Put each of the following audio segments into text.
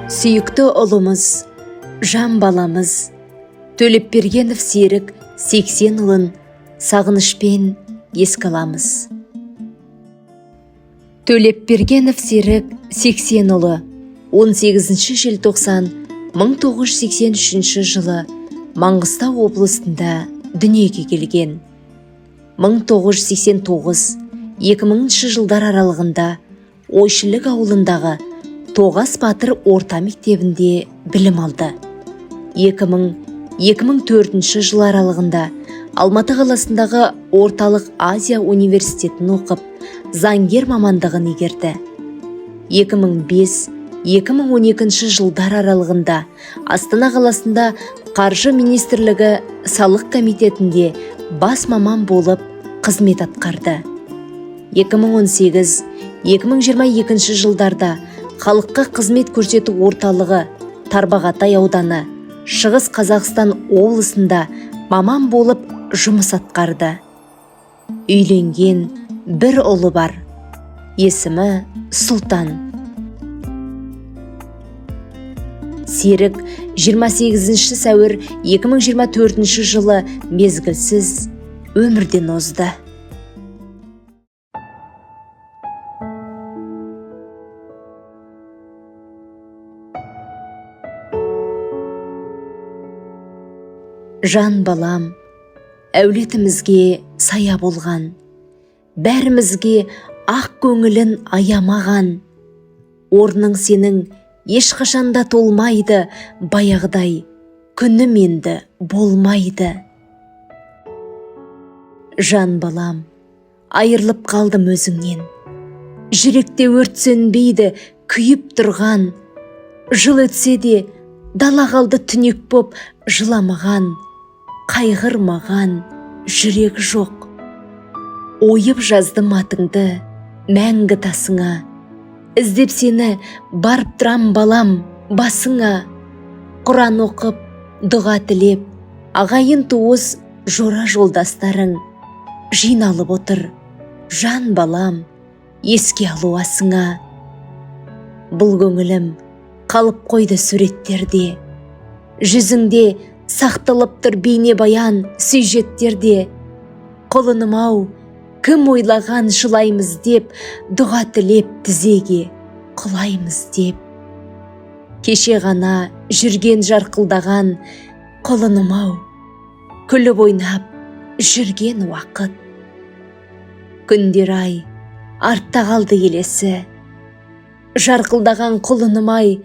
Сүйікті ұлымыз, жан баламыз, Төлепбергенов Серік 80 ұлын сағынышпен еске аламыз. Төлепбергенов Серік 80 ұлы 18 желтоқсан 1983 жылы Маңғыстау облысында дүниеге келген. 1989-2000 жылдар аралығында Ойшылық ауылындағы Тоғас Батыр орта мектебінде білім алды. 2000-2004 жыл аралығында Алматы қаласындағы Орталық Азия университетін оқып, заңгер мамандығын игерді. 2005-2012 жылдар аралығында Астана қаласында Қаржы министрлігі салық комитетінде бас маман болып қызмет атқарды. 2018-2022 жылдарда халыққа қызмет көрсету орталығы Тарбағатай ауданы, Шығыс Қазақстан облысында маман болып жұмыс атқарды. Үйленген бір ұлы бар. Есімі Сұлтан. Серік 28 сәуір 2024 жылы мезгілсіз өмірден озды. Жан балам, әулетімізге сая болған, бәрімізге ақ көңілін аямаған, орның сенің ешқашанда толмайды, баяғыдай күнім енді болмайды. Жан балам, айырылып қалдым өзіңнен, жүректе өрт сөнбейді күйіп тұрған, жыл өтсе де дала қалды түнек боп жыламаған, қайғырмаған жүрек жоқ. Ойып жаздым атыңды мәңгі тасыңа, іздеп сені барып тұрам балам басыңа. Құран оқып, дұға тілеп, ағайын туыс жора жолдастарың жиналып отыр, жан балам еске алу асыңа. Бұл көңілім қалып қойды суреттерде, жүзіңде сақталып тұр бейне баян сюжеттерде. Құлыным ау, кім ойлаған жылаймыз деп, дұға тілеп тізеге құлаймыз деп. Кеше ғана жүрген жарқылдаған, құлыным ау, күліп ойнап жүрген уақыт. Күндер ай, артта қалды елесі, жарқылдаған құлыным ай,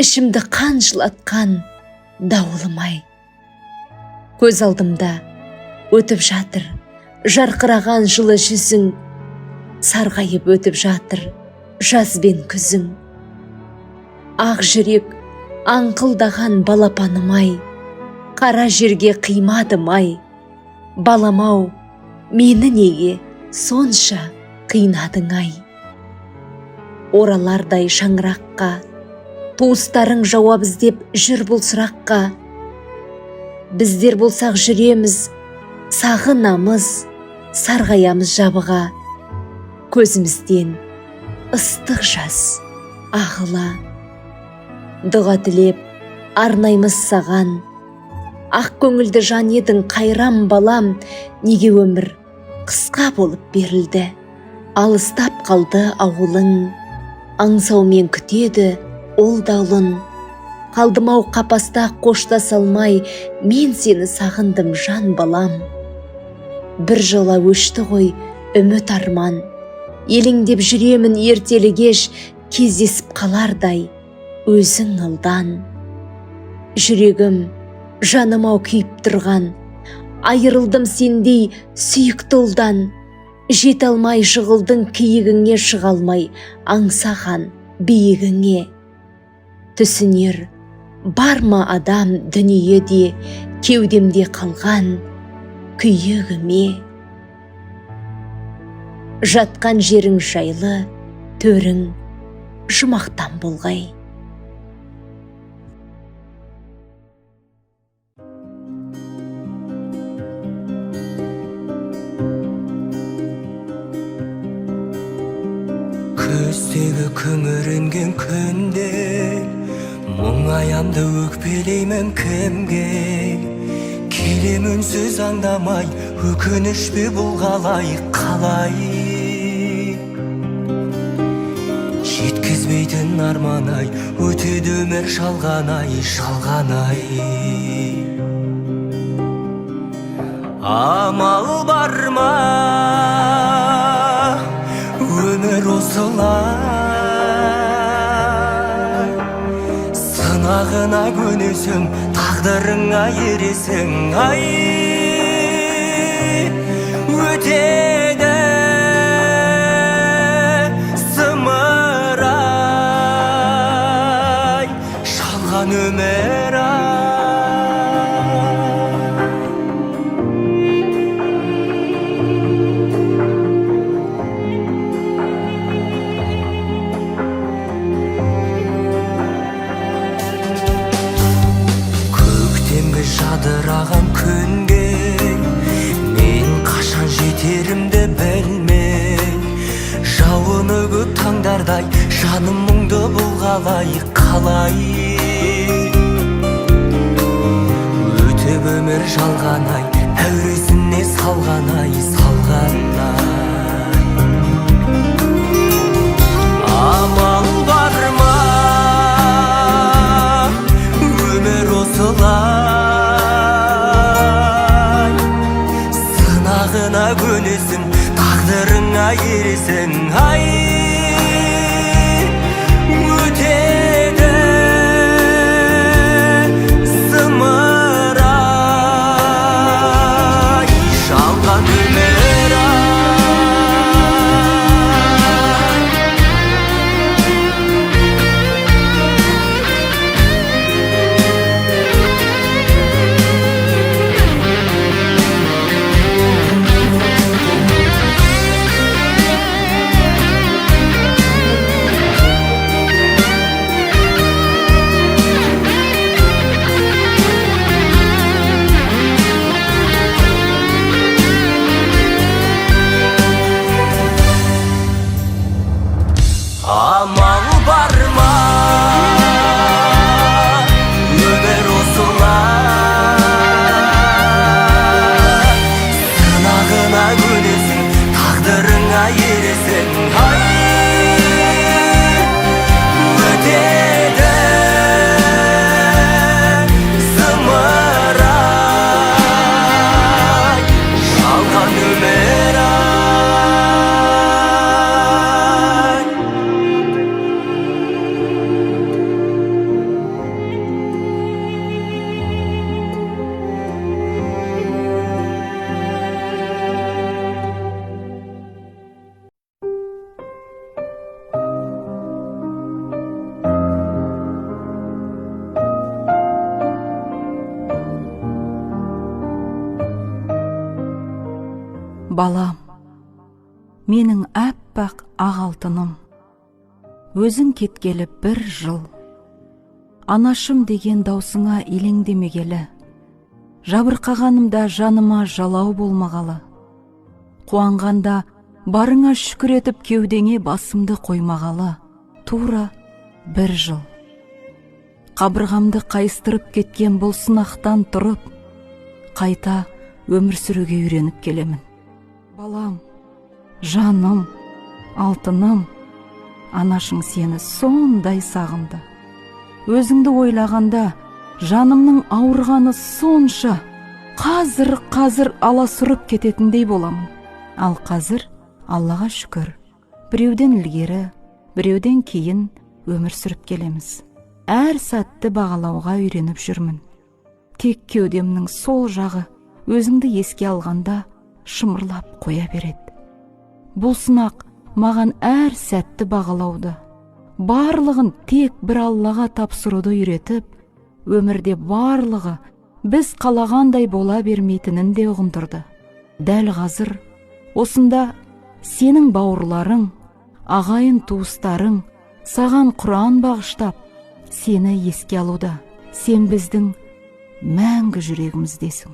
ішімді қан жылатқан дауылым ай. Көз алдымда өтіп жатыр жарқыраған жылы жүзің, сарғайып өтіп жатыр жаз бен күзің. Ақ жүрек аңқылдаған балапаным ай, қара жерге қимадым ай. Балам ау, мені неге сонша қинадың ай. Оралардай шаңыраққа туыстарың жауап іздеп жүр бұл сұраққа. Біздер болсақ жүреміз, сағынамыз, сарғаямыз жабыға. Көзімізден ыстық жас ағыла. Дұға тілеп арнаймыз саған, ақ көңілді жан едің қайрам балам. Неге өмір қысқа болып берілді, алыстап қалды ауылың. Аңсаумен күтеді ол даулын, қалдым-ау қапаста қоштаса алмай, мен сені сағындым жан балам. Бір жола өшті ғой үміт арман, елеңдеп жүремін ертелі кеш, кездесіп қалардай өзің алдан. Жүрегім жаным-ау күйіп тұрған, айырылдым сендей сүйікті ұлдан. Жете алмай жығылдың киігіңе, шыға алмай аңсаған биігіңе. Түсінер бар ма адам дүниеде, кеудемде қалған күйігіме. Жатқан жерің жайлы, төрің жұмақтан болғай. Көздегі күңіренген күнде Мұңаямды өкпелеймін кімге, келем үнсіз аңдамай, өкініш пе бұл қалай, қалай жеткізбейтін арман-ай, өтеді өмір жалған-ай, жалған-ай. Амал бар ма өмір осылай, сынағына көнесің, тағдырыңа ересің, ай өтеді сымырай, жалған өмір ай. Жадыраған күнге мен қашан жетерімді білмей, жауыны көп таңдардай жаным мұңды бұл қалай, қалай өтіп өмір жалған-ай, әуресіне салған-ай, салған-ай. Амал бар ма өмір осылай, сынағына көнесің, тағдырыңа ересің, ай өтеді зымырай, жалған өмір ай. Амал бар ма өмір осылай, сынағына көнесің, тағдырыңа ересің, ай өтеді зымырай, жалған өмір ай. Балам, менің әппақ ақ алтыным, өзің кеткелі бір жыл, анашым деген даусыңа елеңдемегелі, жабырқағанымда жаныма жалау болмағалы, қуанғанда барыңа шүкір етіп кеудеңе басымды қоймағалы, тура бір жыл. Қабырғамды қайыстырып кеткен бұл сынақтан тұрып, қайта өмір сүруге үйреніп келемін. Балам, жаным, алтыным, анашың сені сондай сағынды. Өзіңді ойлағанда жанымның ауырғаны сонша, қазір аласұрып кететіндей боламын. Ал қазір Аллаға шүкір, біреуден ілгері, біреуден кейін өмір сүріп келеміз. Әр сәтті бағалауға үйреніп жүрмін. Тек кеудемнің сол жағы өзіңді еске алғанда шымырлап қоя береді. Бұл сынақ маған әр сәтті бағалауды, барлығын тек бір Аллаға тапсыруды үйретіп, өмірде барлығы біз қалағандай бола бермейтінін де ұғындырды. Дәл қазір осында сенің бауырларың, ағайын туыстарың саған Құран бағыштап, сені еске алуда. Сен біздің мәңгі жүрегіміздесің.